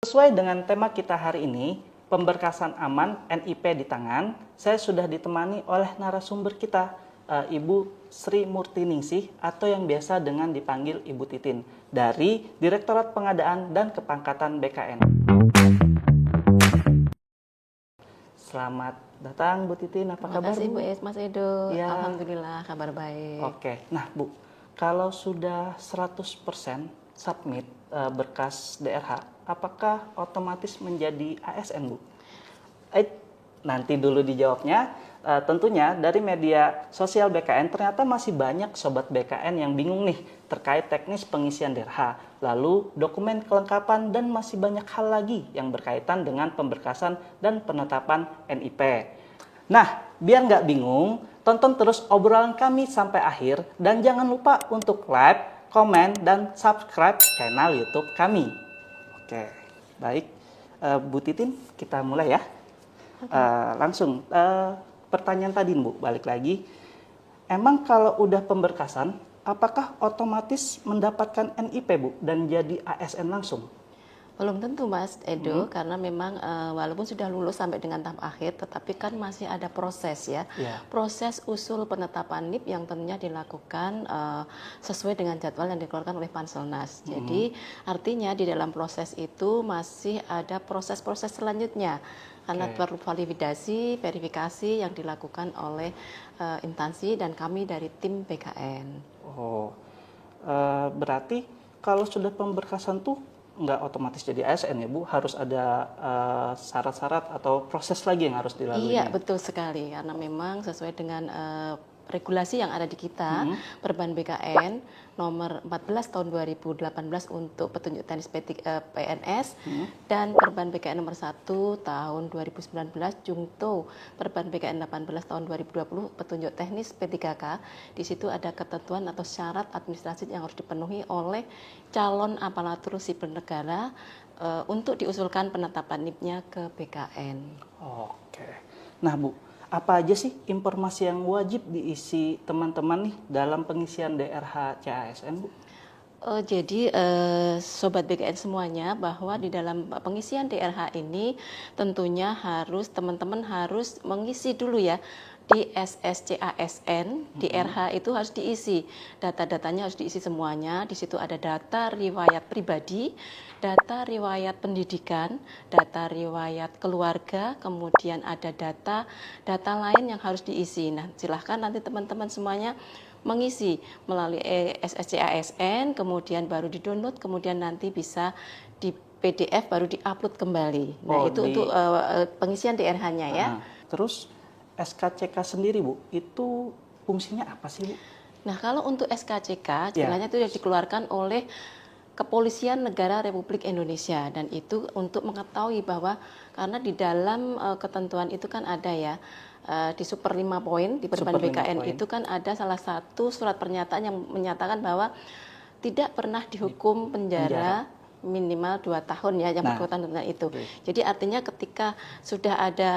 Sesuai dengan tema kita hari ini, pemberkasan aman NIP di tangan, saya sudah ditemani oleh narasumber kita, Ibu Sri Murtiningsih atau yang biasa dengan dipanggil Ibu Titin dari Direktorat Pengadaan dan Kepangkatan BKN. Selamat datang Bu Titin, apa kabar Bu? Terima kasih Bu Mas Edo, Ya. Alhamdulillah kabar baik. Oke, nah Bu, kalau sudah 100% submit berkas DRH, apakah otomatis menjadi ASN Bu? Nanti dulu dijawabnya. Tentunya dari media sosial BKN ternyata masih banyak sobat BKN yang bingung nih terkait teknis pengisian DRH, lalu dokumen kelengkapan dan masih banyak hal lagi yang berkaitan dengan pemberkasan dan penetapan NIP. Nah, biar nggak bingung, tonton terus obrolan kami sampai akhir dan jangan lupa untuk like, komen, dan subscribe channel YouTube kami. Oke, baik. Bu Titin, kita mulai ya. Langsung, pertanyaan tadi Bu, balik lagi. Emang kalau udah pemberkasan, apakah otomatis mendapatkan NIP Bu dan jadi ASN langsung? Belum tentu Mas Edo, karena memang walaupun sudah lulus sampai dengan tahap akhir, tetapi kan masih ada proses ya. Proses usul penetapan NIP yang tentunya dilakukan sesuai dengan jadwal yang dikeluarkan oleh Panselnas. Jadi artinya di dalam proses itu masih ada proses-proses selanjutnya. Karena perlu validasi, verifikasi yang dilakukan oleh instansi dan kami dari tim BKN. Oh, berarti kalau sudah pemberkasan tuh nggak otomatis jadi ASN ya Bu? Harus ada syarat-syarat atau proses lagi yang harus dilalui? Iya, betul sekali. Karena memang sesuai dengan regulasi yang ada di kita, Perban BKN nomor 14 tahun 2018 untuk petunjuk teknis PNS dan Perban BKN nomor 1 tahun 2019 Jungto Perban BKN 18 tahun 2020 petunjuk teknis P3K. Di situ ada ketentuan atau syarat administrasi yang harus dipenuhi oleh calon aparatur sipil negara untuk diusulkan penetapan NIP-nya ke BKN. Oke. Nah Bu, apa aja sih informasi yang wajib diisi teman-teman nih dalam pengisian DRH CASN Bu? Jadi Sobat BKN semuanya bahwa di dalam pengisian DRH ini tentunya teman-teman harus mengisi dulu ya di SSCASN, di RH itu harus diisi. Data-datanya harus diisi semuanya. Di situ ada data riwayat pribadi, data riwayat pendidikan, data riwayat keluarga, kemudian ada data lain yang harus diisi. Nah, silahkan nanti teman-teman semuanya mengisi melalui SSCASN, kemudian baru di-download, kemudian nanti bisa di PDF baru di-upload kembali. Nah, itu untuk pengisian DRH-nya ya. Terus SKCK sendiri Bu, itu fungsinya apa sih Bu? Nah, kalau untuk SKCK, sebenarnya itu dikeluarkan oleh Kepolisian Negara Republik Indonesia dan itu untuk mengetahui bahwa karena di dalam ketentuan itu kan ada ya di Super 5 poin di Perban BKN itu kan ada salah satu surat pernyataan yang menyatakan bahwa tidak pernah dihukum penjara minimal 2 tahun ya yang berkaitan dengan itu. Jadi artinya ketika sudah ada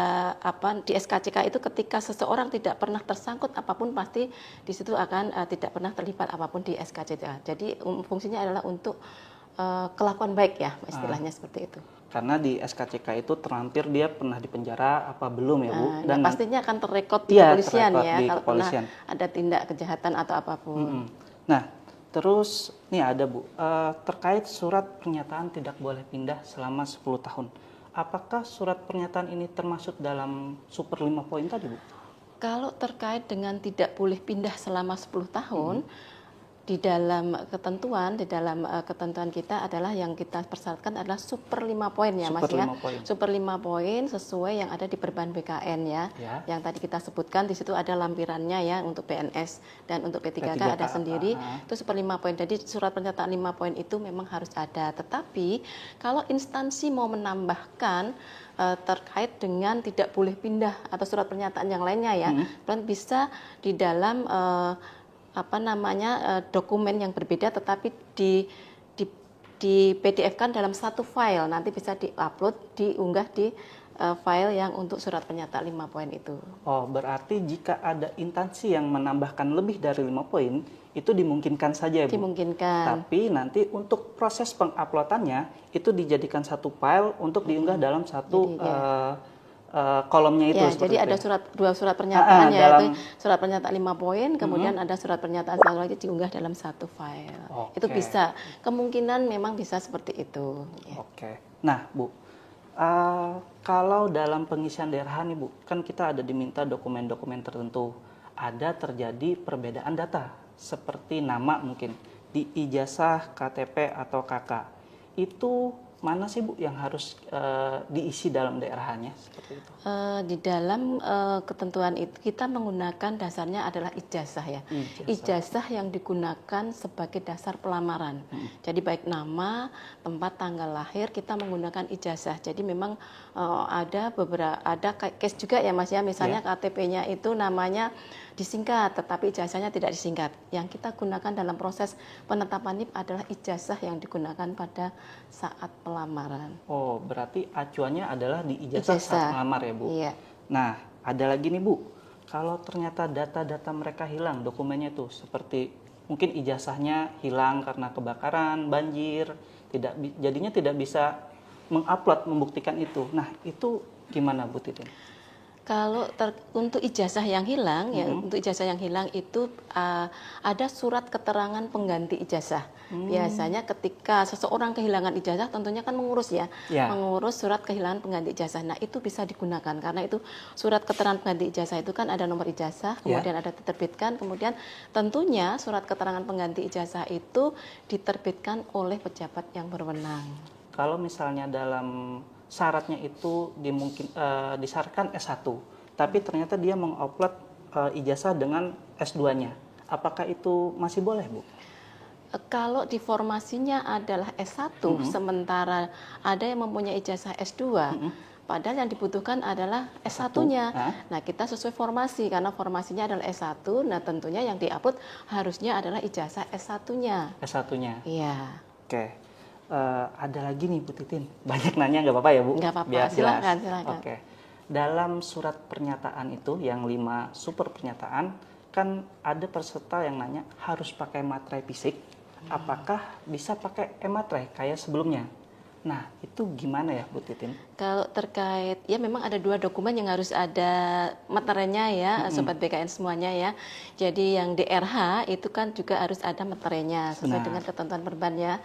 di SKCK itu ketika seseorang tidak pernah tersangkut apapun pasti di situ akan tidak pernah terlibat apapun di SKCK. Jadi fungsinya adalah untuk kelakuan baik ya istilahnya seperti itu. Karena di SKCK itu terlampir dia pernah di penjara apa belum ya Bu? Dan pastinya akan terrekod di kepolisian ya kalau pernah ada tindak kejahatan atau apapun. Nah, terus nih ada Bu, terkait surat pernyataan tidak boleh pindah selama 10 tahun. Apakah surat pernyataan ini termasuk dalam Super 5 poin tadi Bu? Kalau terkait dengan tidak boleh pindah selama 10 tahun, di dalam ketentuan kita adalah yang kita persyaratkan adalah Super 5 poin ya Mas ya. Super 5 poin sesuai yang ada di Perban BKN ya. Yang tadi kita sebutkan di situ ada lampirannya ya untuk PNS dan untuk P3K ada sendiri. Itu Super 5 poin. Jadi surat pernyataan 5 poin itu memang harus ada. Tetapi kalau instansi mau menambahkan terkait dengan tidak boleh pindah atau surat pernyataan yang lainnya ya, bisa di dalam dokumen yang berbeda tetapi di PDF-kan dalam satu file, nanti bisa di-upload, diunggah di file yang untuk surat pernyataan 5 poin itu. Oh, berarti jika ada instansi yang menambahkan lebih dari 5 poin, itu dimungkinkan saja ya Bu. Dimungkinkan. Tapi nanti untuk proses penguploadannya itu dijadikan satu file untuk diunggah dalam satu kolomnya itu. Ya, seperti jadi itu ada ya. dua surat pernyataan ya, dalam- itu surat pernyataan 5 poin, kemudian ada surat pernyataan satu lagi diunggah dalam satu file. Oke. Itu bisa, kemungkinan memang bisa seperti itu. Ya. Oke. Nah, Bu, kalau dalam pengisian DRH nih, Bu, kan kita ada diminta dokumen-dokumen tertentu. Ada terjadi perbedaan data, seperti nama mungkin di ijazah, KTP atau KK. Itu mana sih Bu yang harus diisi dalam DRH-nya seperti itu? Di dalam ketentuan itu kita menggunakan dasarnya adalah ijazah ya. Ijazah yang digunakan sebagai dasar pelamaran. Jadi baik nama, tempat, tanggal lahir kita menggunakan ijazah. Jadi memang ada case juga ya Mas ya. Misalnya KTP-nya itu namanya disingkat, tetapi ijazahnya tidak disingkat. Yang kita gunakan dalam proses penetapan NIP adalah ijazah yang digunakan pada saat pelamaran. Oh, berarti acuannya adalah di ijazah saat melamar ya, Bu? Iya. Nah, ada lagi nih, Bu. Kalau ternyata data-data mereka hilang, dokumennya tuh seperti mungkin ijazahnya hilang karena kebakaran, banjir, jadinya tidak bisa mengupload, membuktikan itu. Nah, itu gimana, Bu Titin? Kalau untuk ijazah yang hilang, ya untuk ijazah yang hilang itu ada surat keterangan pengganti ijazah. Biasanya ketika seseorang kehilangan ijazah, tentunya kan mengurus mengurus surat kehilangan pengganti ijazah. Nah itu bisa digunakan karena itu surat keterangan pengganti ijazah itu kan ada nomor ijazah, kemudian ada diterbitkan, kemudian tentunya surat keterangan pengganti ijazah itu diterbitkan oleh pejabat yang berwenang. Kalau misalnya dalam syaratnya itu disyaratkan S1, tapi ternyata dia mengupload ijazah dengan S2-nya. Apakah itu masih boleh, Bu? Kalau di formasinya adalah S1, sementara ada yang mempunyai ijazah S2, padahal yang dibutuhkan adalah S1-nya. Nah, kita sesuai formasi, karena formasinya adalah S1, nah tentunya yang diupload harusnya adalah ijazah S1-nya. S1-nya? Iya. Oke. Ada lagi nih Bu Titin, banyak nanya nggak apa-apa ya Bu? Nggak apa-apa, biar jelas. silakan. Oke. Dalam surat pernyataan itu yang 5 super pernyataan kan ada peserta yang nanya harus pakai materai fisik, apakah bisa pakai e-materai kayak sebelumnya? Nah itu gimana ya Bu Titin? Kalau terkait, ya memang ada 2 dokumen yang harus ada materinya ya, Sobat BKN semuanya ya. Jadi yang DRH itu kan juga harus ada materinya sesuai dengan ketentuan perban ya.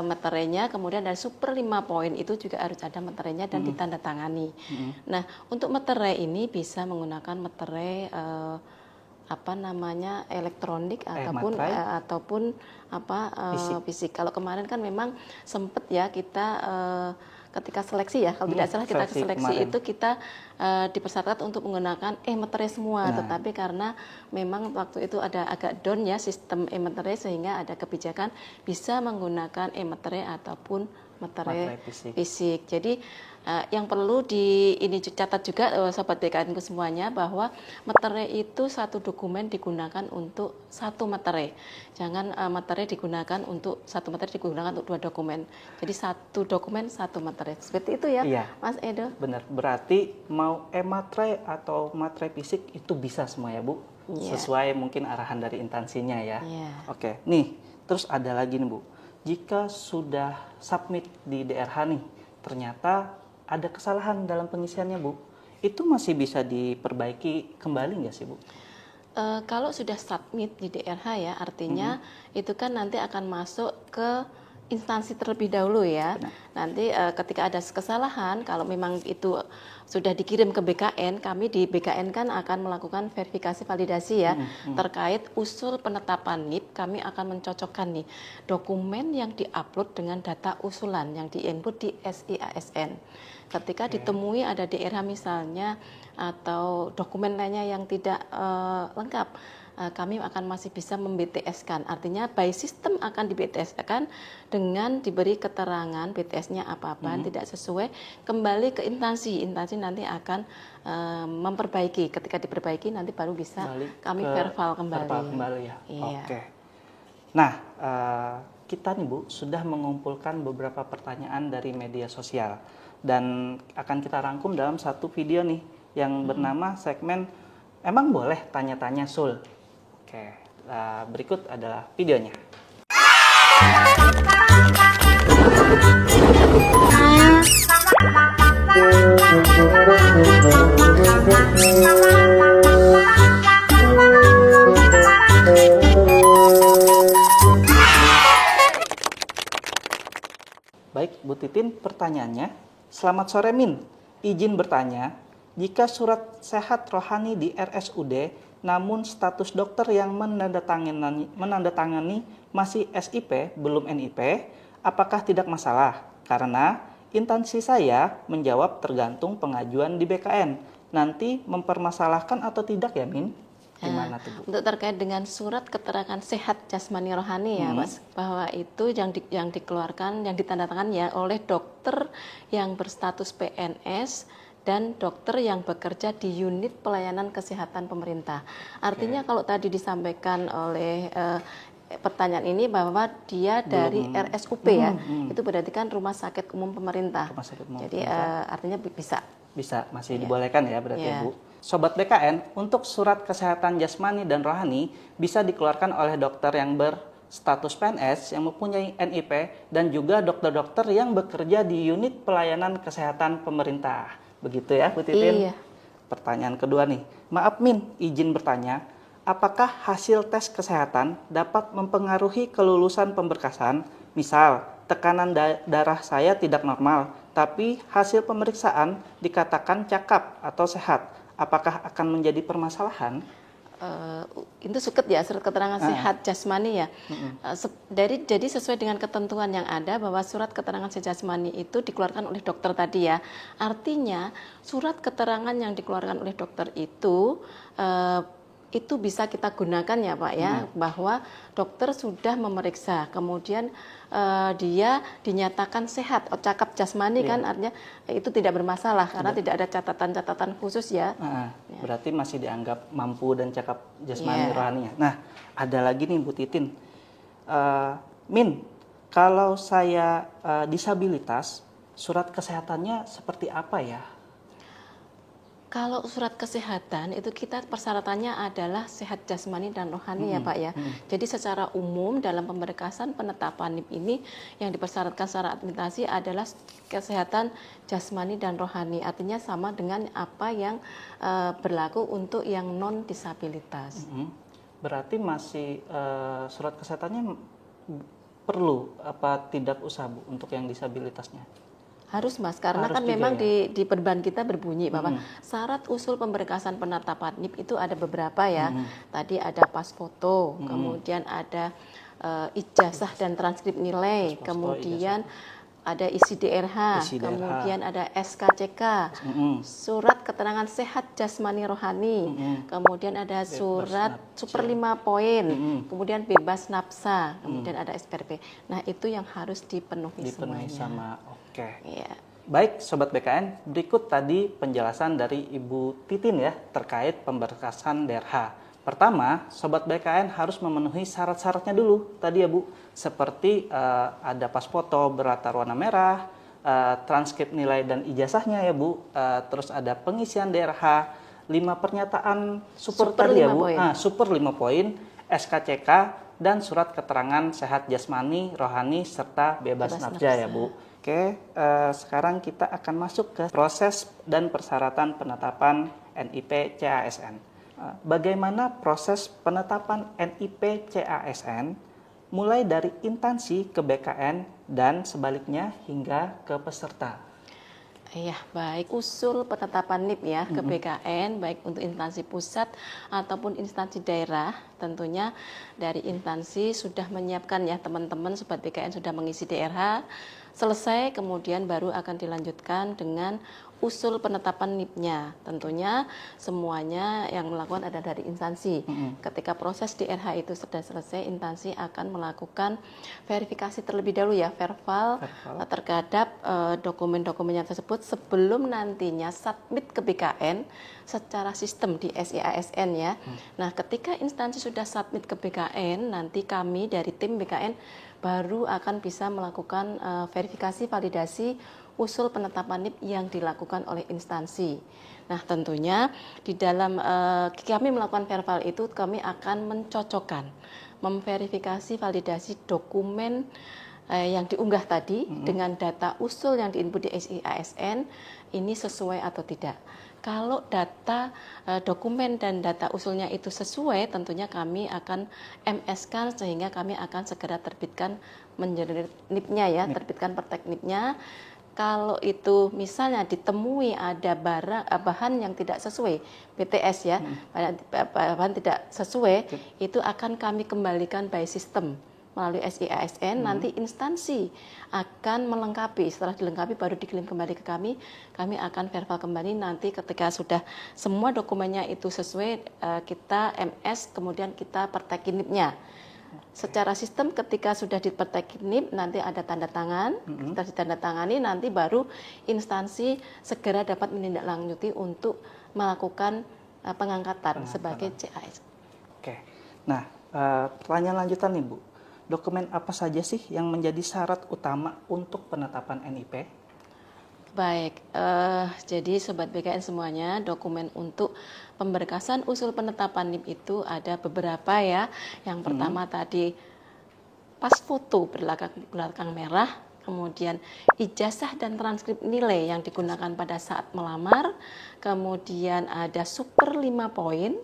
Materinya, kemudian dari super 5 poin itu juga harus ada materinya dan ditandatangani. Nah untuk materai ini bisa menggunakan materai elektronik ataupun fisik. Kalau kemarin kan memang sempat ya kita ketika seleksi ya, kalau tidak salah kita seleksi itu kita dipersyaratkan untuk menggunakan e-materai semua, tetapi karena memang waktu itu ada agak down ya sistem e-materai sehingga ada kebijakan bisa menggunakan e-materai ataupun materai fisik. Jadi yang perlu dicatat juga Sobat BKN semuanya bahwa materai itu satu dokumen digunakan untuk satu materai. Jangan materai digunakan untuk satu materai digunakan untuk 2 dokumen. Jadi satu dokumen satu materai. Seperti itu ya, Mas Edo? Benar. Berarti mau e-materai atau materai fisik itu bisa semua ya Bu? Sesuai mungkin arahan dari instansinya ya. Oke. Nih, terus ada lagi nih Bu. Jika sudah submit di DRH nih, ternyata ada kesalahan dalam pengisiannya Bu, itu masih bisa diperbaiki kembali nggak sih Bu? Kalau sudah submit di DRH ya, artinya itu kan nanti akan masuk ke instansi terlebih dahulu ya. Nanti ketika ada kesalahan, kalau memang itu sudah dikirim ke BKN, kami di BKN kan akan melakukan verifikasi validasi ya terkait usul penetapan NIP. Kami akan mencocokkan nih dokumen yang diupload dengan data usulan yang diinput di SIASN. Ketika ditemui ada DRH misalnya atau dokumen lainnya yang tidak lengkap, kami akan masih bisa mem-BTS-kan. Artinya by system akan di-BTS-kan dengan diberi keterangan BTS-nya apa-apa tidak sesuai, kembali ke instansi. Instansi nanti akan memperbaiki. Ketika diperbaiki nanti baru bisa kami verval kembali. Ya. Oke. Nah, kita nih Bu sudah mengumpulkan beberapa pertanyaan dari media sosial dan akan kita rangkum dalam satu video nih yang bernama segmen Emang Boleh Tanya-Tanya Sul. Oke, Berikut adalah videonya. Baik, Bu Titin, pertanyaannya. Selamat sore, Min. Izin bertanya, jika surat sehat rohani di RSUD, namun status dokter yang menandatangani masih SIP, belum NIP, apakah tidak masalah? Karena instansi saya menjawab tergantung pengajuan di BKN. Nanti mempermasalahkan atau tidak ya, Min? Gimana tuh, Bu? Untuk terkait dengan surat keterangan sehat jasmani rohani ya Mas, bahwa itu yang dikeluarkan, yang ditandatangani ya oleh dokter yang berstatus PNS dan dokter yang bekerja di unit pelayanan kesehatan pemerintah. Artinya kalau tadi disampaikan oleh pertanyaan ini bahwa dia dari RSUP ya, itu berarti kan rumah sakit umum pemerintah. Rumah sakit umum Jadi artinya bisa masih dibolehkan ya berarti ya, Bu. Sobat BKN, untuk surat kesehatan jasmani dan rohani bisa dikeluarkan oleh dokter yang berstatus PNS yang mempunyai NIP dan juga dokter-dokter yang bekerja di unit pelayanan kesehatan pemerintah. Begitu ya, Bu Titin? Iya. Pertanyaan kedua nih. Maaf, Min, izin bertanya, apakah hasil tes kesehatan dapat mempengaruhi kelulusan pemberkasan? Misal, tekanan darah saya tidak normal, tapi hasil pemeriksaan dikatakan cakap atau sehat. Apakah akan menjadi permasalahan? Itu surat keterangan sehat jasmani ya. Jadi sesuai dengan ketentuan yang ada bahwa surat keterangan sehat jasmani itu dikeluarkan oleh dokter tadi ya. Artinya surat keterangan yang dikeluarkan oleh dokter itu bisa kita gunakan ya Pak ya, bahwa dokter sudah memeriksa, kemudian dia dinyatakan sehat, cakap jasmani kan artinya itu tidak bermasalah karena tidak ada catatan-catatan khusus ya. Berarti masih dianggap mampu dan cakap jasmani rohaninya. Nah, ada lagi nih Bu Titin. Min, kalau saya disabilitas, surat kesehatannya seperti apa ya? Kalau surat kesehatan itu kita persyaratannya adalah sehat jasmani dan rohani ya Pak ya. Jadi secara umum dalam pemberkasan penetapan NIP ini yang dipersyaratkan secara administrasi adalah kesehatan jasmani dan rohani. Artinya sama dengan apa yang berlaku untuk yang non disabilitas. Berarti masih surat kesehatannya perlu apa tidak usah Bu untuk yang disabilitasnya? Harus Mas, karena Harus kan juga memang ya? di perban kita berbunyi bahwa syarat usul pemberkasan penetapan NIP itu ada beberapa ya. Tadi ada pas foto, kemudian ada ijazah dan transkrip nilai, kemudian ada isi DRH, kemudian ada SKCK, surat keterangan sehat jasmani rohani, kemudian ada surat super 5 poin, kemudian bebas nafsa, kemudian ada SPRP. Nah itu yang harus dipenuhi semuanya. Sama, oke. Iya. Baik, Sobat BKN, berikut tadi penjelasan dari Ibu Titin ya terkait pemberkasan DRH. Pertama, Sobat BKN harus memenuhi syarat-syaratnya dulu tadi ya Bu, seperti ada pas foto berlatar warna merah, transkrip nilai dan ijazahnya ya Bu, terus ada pengisian DRH, 5 pernyataan super tadi ya Bu, super 5 poin, SKCK, dan surat keterangan sehat jasmani, rohani, serta bebas nafsa ya Bu. Oke, sekarang kita akan masuk ke proses dan persyaratan penetapan NIP CASN. Bagaimana proses penetapan NIP CASN mulai dari instansi ke BKN dan sebaliknya hingga ke peserta? Iya, baik. Usul penetapan NIP ya ke BKN, baik untuk instansi pusat ataupun instansi daerah, tentunya dari instansi sudah menyiapkan ya teman-teman Sobat BKN sudah mengisi DRH, selesai kemudian baru akan dilanjutkan dengan usul penetapan NIP-nya. Tentunya semuanya yang melakukan ada dari instansi. Ketika proses DRH itu sudah selesai, instansi akan melakukan verifikasi terlebih dahulu ya, verbal terhadap dokumen-dokumennya tersebut sebelum nantinya submit ke BKN secara sistem di SIASN ya. Nah, ketika instansi sudah submit ke BKN, nanti kami dari tim BKN baru akan bisa melakukan verifikasi validasi usul penetapan NIP yang dilakukan oleh instansi. Nah, tentunya di dalam kami melakukan verval itu kami akan mencocokkan, memverifikasi validasi dokumen yang diunggah tadi dengan data usul yang diinput di SIASN ini sesuai atau tidak. Kalau data dokumen dan data usulnya itu sesuai, tentunya kami akan MS-kan sehingga kami akan segera terbitkan menjadi NIP-nya ya, terbitkan pertek NIP-nya. Kalau itu misalnya ditemui ada bahan yang tidak sesuai BTS ya, bahan tidak sesuai, itu akan kami kembalikan by system melalui SIASN. Nanti instansi akan melengkapi, setelah dilengkapi baru dikirim kembali ke kami akan verval kembali. Nanti ketika sudah semua dokumennya itu sesuai, kita MS, kemudian kita pertekin NIP-nya. Secara sistem ketika sudah dipertekin NIP nanti ada tanda tangan, setelah ditandatangani nanti baru instansi segera dapat menindaklanjuti untuk melakukan pengangkatan sebagai CAS. Oke, nah pertanyaan lanjutan nih Bu, dokumen apa saja sih yang menjadi syarat utama untuk penetapan NIP? Baik, jadi Sobat BKN semuanya, dokumen untuk pemberkasan usul penetapan NIP itu ada beberapa ya. Yang pertama tadi pas foto belakang merah, kemudian ijazah dan transkrip nilai yang digunakan pada saat melamar, kemudian ada super 5 poin,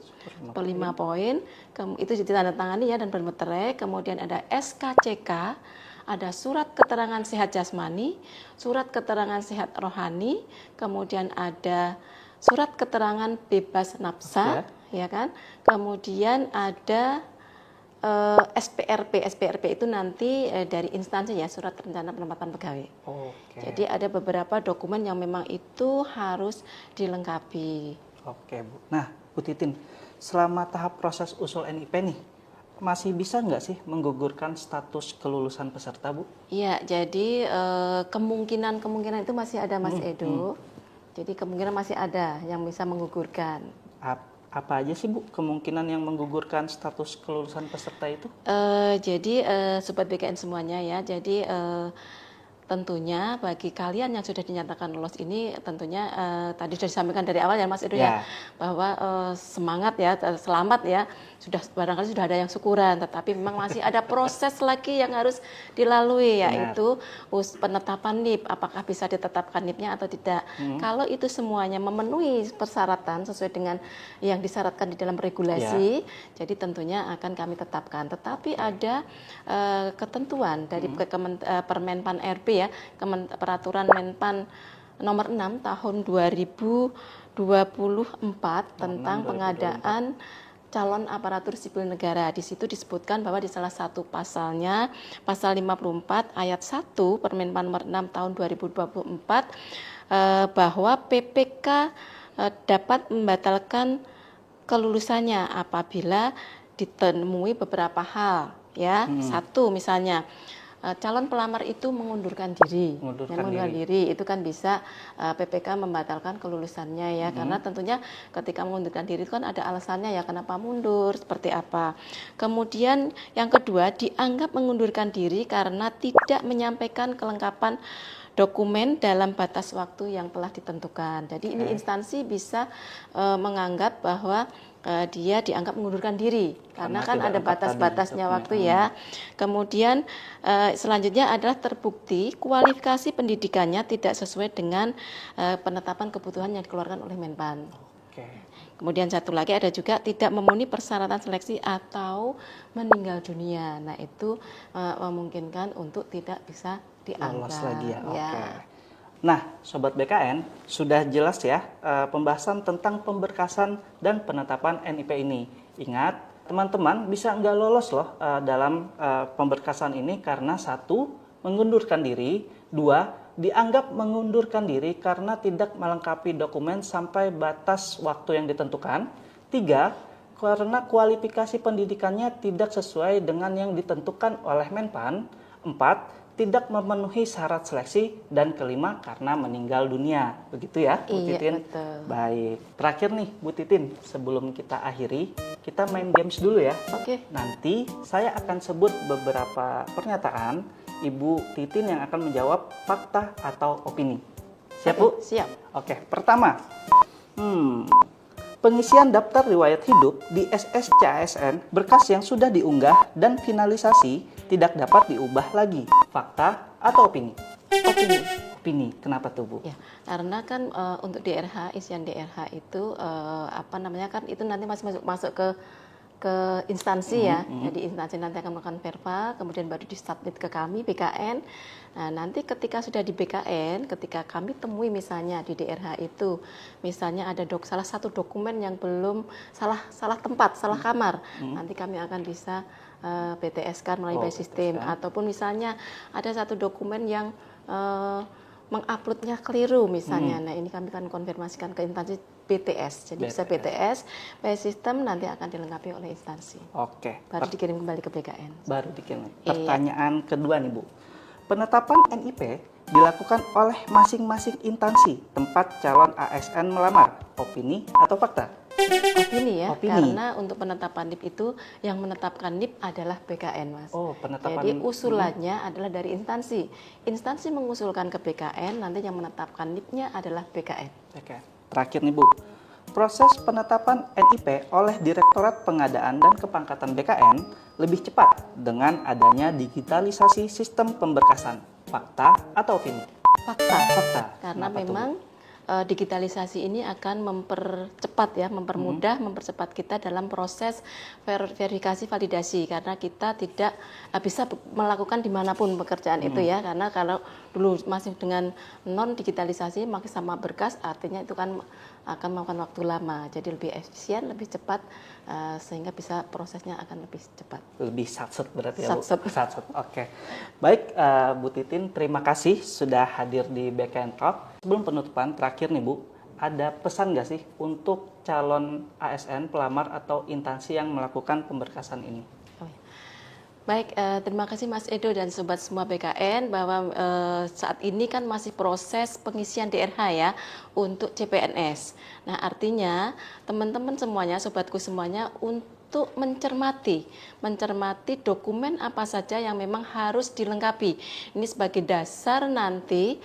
itu ditandatangani ya dan bermeterai, kemudian ada SKCK, ada surat keterangan sehat jasmani, surat keterangan sehat rohani, kemudian ada surat keterangan bebas nafsa, ya kan? Kemudian ada SPRP itu nanti dari instansi ya, surat rencana penempatan pegawai. Jadi ada beberapa dokumen yang memang itu harus dilengkapi. Oke Bu. Nah Bu Titin, selama tahap proses usul NIP nih, masih bisa nggak sih menggugurkan status kelulusan peserta Bu? Iya, jadi kemungkinan itu masih ada Mas Edo. Jadi kemungkinan masih ada yang bisa menggugurkan. Apa aja sih Bu kemungkinan yang menggugurkan status kelulusan peserta itu? Jadi Sobat BKN semuanya ya, jadi tentunya bagi kalian yang sudah dinyatakan lolos ini tentunya tadi sudah disampaikan dari awal ya Mas Edo ya, bahwa semangat ya, selamat ya, barangkali sudah ada yang syukuran, tetapi memang masih ada proses lagi yang harus dilalui, yaitu penetapan NIP, apakah bisa ditetapkan NIP-nya atau tidak. Kalau itu semuanya memenuhi persyaratan sesuai dengan yang disyaratkan di dalam regulasi, jadi tentunya akan kami tetapkan. Tetapi ada ketentuan dari Permenpan RB ya, peraturan Menpan nomor 6 tahun 2024 tentang pengadaan calon aparatur sipil negara. Di situ disebutkan bahwa di salah satu pasalnya, pasal 54 ayat 1 Permenpan nomor 6 tahun 2024 bahwa PPK dapat membatalkan kelulusannya apabila ditemui beberapa hal ya. Satu misalnya calon pelamar itu mengundurkan diri. Itu kan bisa PPK membatalkan kelulusannya ya, karena tentunya ketika mengundurkan diri itu kan ada alasannya ya, kenapa mundur, seperti apa. Kemudian yang kedua, dianggap mengundurkan diri karena tidak menyampaikan kelengkapan dokumen dalam batas waktu yang telah ditentukan. Jadi ini instansi bisa menganggap bahwa dia dianggap mengundurkan diri karena kan ada batas-batasnya waktu ya. Kemudian selanjutnya adalah terbukti kualifikasi pendidikannya tidak sesuai dengan penetapan kebutuhan yang dikeluarkan oleh Menpan. Kemudian satu lagi ada juga tidak memenuhi persyaratan seleksi atau meninggal dunia. Nah itu memungkinkan untuk tidak bisa diangkat. Lolos lagi ya. Nah, Sobat BKN, sudah jelas ya pembahasan tentang pemberkasan dan penetapan NIP ini. Ingat, teman-teman bisa nggak lolos loh dalam pemberkasan ini karena satu, mengundurkan diri, dua, dianggap mengundurkan diri karena tidak melengkapi dokumen sampai batas waktu yang ditentukan, tiga, karena kualifikasi pendidikannya tidak sesuai dengan yang ditentukan oleh Menpan, 4, tidak memenuhi syarat seleksi, dan kelima karena meninggal dunia. Begitu ya, Bu Iya, Titin? betul. Baik. Terakhir nih, Bu Titin, sebelum kita akhiri, kita main games dulu ya. Oke. Nanti saya akan sebut beberapa pernyataan, Ibu Titin yang akan menjawab fakta atau opini. Siap, Bu? Oke, siap. Oke, pertama. Pengisian daftar riwayat hidup di SSCASN berkas yang sudah diunggah dan finalisasi tidak dapat diubah lagi. Fakta atau opini? Opini. Opini. Kenapa tuh, Bu? Ya, karena kan untuk DRH, isian DRH itu apa namanya kan itu nanti masih masuk ke instansi ya. Jadi instansi nanti akan melakukan verva, kemudian baru disubmit ke kami BKN. Nah, nanti ketika sudah di BKN, ketika kami temui misalnya di DRH itu, misalnya ada salah satu dokumen yang belum salah tempat, salah kamar, nanti kami akan bisa BTS-kan melalui by system, ataupun misalnya ada satu dokumen yang menguploadnya keliru misalnya. Nah, ini kami akan konfirmasikan ke instansi BTS. Jadi bisa BTS, by system nanti akan dilengkapi oleh instansi. Oke. Baru dikirim kembali ke BKN. Baru dikirim. Iya. Pertanyaan kedua nih, Bu. Penetapan NIP dilakukan oleh masing-masing instansi tempat calon ASN melamar. Opini atau fakta? Opini ya, Opini. karena untuk penetapan NIP itu yang menetapkan NIP adalah BKN, Mas. Oh, penetapan. Jadi usulannya adalah dari instansi. Instansi mengusulkan ke BKN, nanti yang menetapkan NIP-nya adalah BKN. Oke. Terakhir nih, Bu. Proses penetapan NIP oleh Direktorat Pengadaan dan Kepangkatan BKN lebih cepat dengan adanya digitalisasi sistem pemberkasan. Fakta atau opini? Fakta. Fakta. Karena Kenapa tuh, Bu? memang digitalisasi ini akan mempercepat ya, mempercepat kita dalam proses verifikasi validasi, karena kita tidak bisa melakukan dimanapun pekerjaan itu ya, karena kalau dulu masih dengan non digitalisasi masih sama berkas, artinya itu kan akan memakan waktu lama, jadi lebih efisien, lebih cepat, sehingga bisa prosesnya akan lebih cepat. Lebih satset berarti ya, Bu? Satset. Satset. Oke. Baik, Bu Titin, terima kasih sudah hadir di BKN Talk. Sebelum penutupan, terakhir nih, Bu, ada pesan nggak sih untuk calon ASN, pelamar, atau instansi yang melakukan pemberkasan ini? Baik, terima kasih Mas Edo dan Sobat semua BKN, bahwa saat ini kan masih proses pengisian DRH ya untuk CPNS. Nah, artinya teman-teman semuanya, sobatku semuanya, untuk mencermati dokumen apa saja yang memang harus dilengkapi. Ini sebagai dasar nanti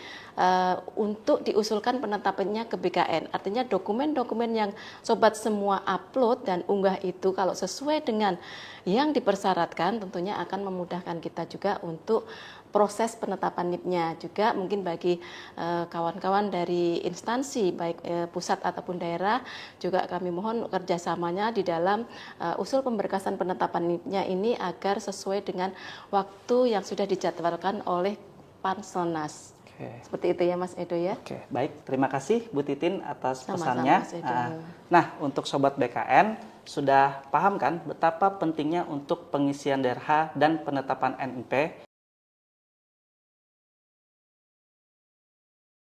untuk diusulkan penetapannya ke BKN. Artinya dokumen-dokumen yang sobat semua upload dan unggah itu kalau sesuai dengan yang dipersyaratkan, tentunya akan memudahkan kita juga untuk proses penetapan NIP-nya. Juga mungkin bagi kawan-kawan dari instansi baik pusat ataupun daerah, juga kami mohon kerjasamanya di dalam usul pemberkasan penetapan NIP-nya ini agar sesuai dengan waktu yang sudah dijadwalkan oleh Panselnas. Oke. Seperti itu ya Mas Edo ya. Oke, baik. Terima kasih Bu Titin atas Sama-sama, pesannya. Mas Edo. Nah, untuk Sobat BKN, sudah paham kan betapa pentingnya untuk pengisian DRH dan penetapan NIP